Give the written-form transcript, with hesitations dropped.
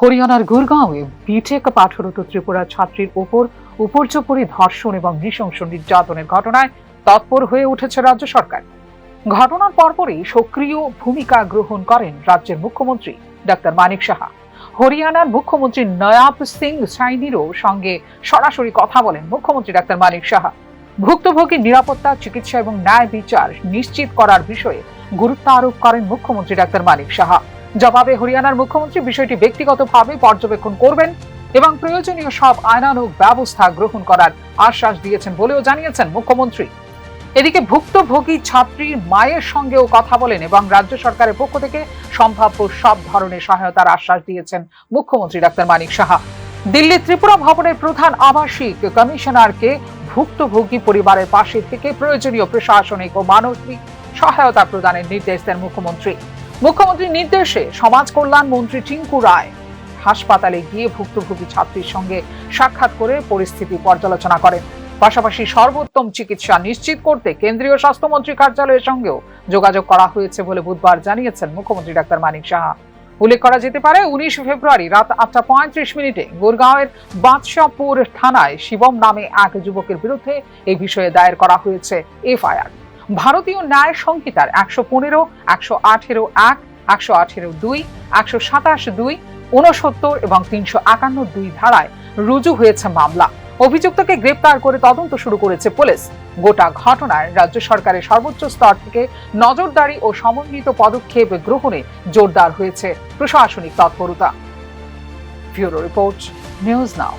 হরিয়ানার গুরগাঁওয়ে বিটেক পাঠরত ত্রিপুরা ছাত্রীর ওপর উপর্যুপরি ধর্ষণ এবং নৃশংস নির্যাতনের ঘটনায় তৎপর হয়ে উঠেছে রাজ্য সরকার। ঘটনার পরপরই সক্রিয় ভূমিকা গ্রহণ করেন রাজ্যের মুখ্যমন্ত্রী ডাক্তার মানিক সাহা। হরিয়ানার মুখ্যমন্ত্রী নয়াব সিং সাইনিরও সঙ্গে সরাসরি কথা বলেন মুখ্যমন্ত্রী ডাক্তার মানিক সাহা। ভুক্তভোগীর নিরাপত্তা, চিকিৎসা এবং ন্যায় বিচার নিশ্চিত করার বিষয়ে গুরুত্ব আরোপ করেন মুখ্যমন্ত্রী ডাক্তার মানিক সাহা। জবাবে হরিয়ানার মুখ্যমন্ত্রী বিষয়টি ব্যক্তিগতভাবে পর্যবেক্ষণ করবেন এবং প্রয়োজনীয় সব আইনানুগ ব্যবস্থা গ্রহণ করার আশ্বাস দিয়েছেন বলেও জানিয়েছেন মুখ্যমন্ত্রী। এদিকে ভুক্তভোগী ছাত্রীর মায়ের সঙ্গেও কথা বলেন এবং রাজ্য সরকারের পক্ষ থেকে সম্ভাব্য সব ধরনের সহায়তার আশ্বাস দিয়েছেন মুখ্যমন্ত্রী ডাক্তার মানিক সাহা। দিল্লি ত্রিপুরা ভবনের প্রধান আবাসিক কমিশনারকে ভুক্তভোগী পরিবারের পাশে থেকে প্রয়োজনীয় প্রশাসনিক ও মানসিক সহায়তা প্রদানের নির্দেশ দেন মুখ্যমন্ত্রী। মুখ্যমন্ত্রীর নির্দেশে সমাজ কল্যাণ মন্ত্রী টিঙ্কু রায় হাসপাতালে গিয়ে ভুক্তভোগী ছাত্রীর সঙ্গে সাক্ষাৎ করে পরিস্থিতি পর্যালোচনা করেন। পাশাপাশি সর্বোত্তম চিকিৎসা নিশ্চিত করতে কেন্দ্রীয় স্বাস্থ্যমন্ত্রী কার্যালয়ের সঙ্গেও যোগাযোগ করা হয়েছে বলে বুধবার জানিয়েছেন মুখ্যমন্ত্রী ডাক্তার মানিক সাহা। উল্লেখ করা যেতে পারে 19 ফেব্রুয়ারি রাত 8:35 গুরগাঁওয়ের বাদশাহপুর থানায় শিবম নামে এক যুবকের বিরুদ্ধে এই বিষয়ে দায়ের করা হয়েছে এফআইআর। ভারতীয় ন্যায় সংহিতার 115, 118(1), 118(2), 127(2), 69 এবং 351(2) ধারায় রুজু হয়েছে মামলা। অভিযুক্তকে গ্রেপ্তার করে তদন্ত শুরু করেছে পুলিশ। গোটা ঘটনায় রাজ্য সরকারের সর্বোচ্চ স্তর থেকে নজরদারি ও সমন্বিত পদক্ষেপ গ্রহণে জোরদার হয়েছে প্রশাসনিক তৎপরতা। Bureau report, news now.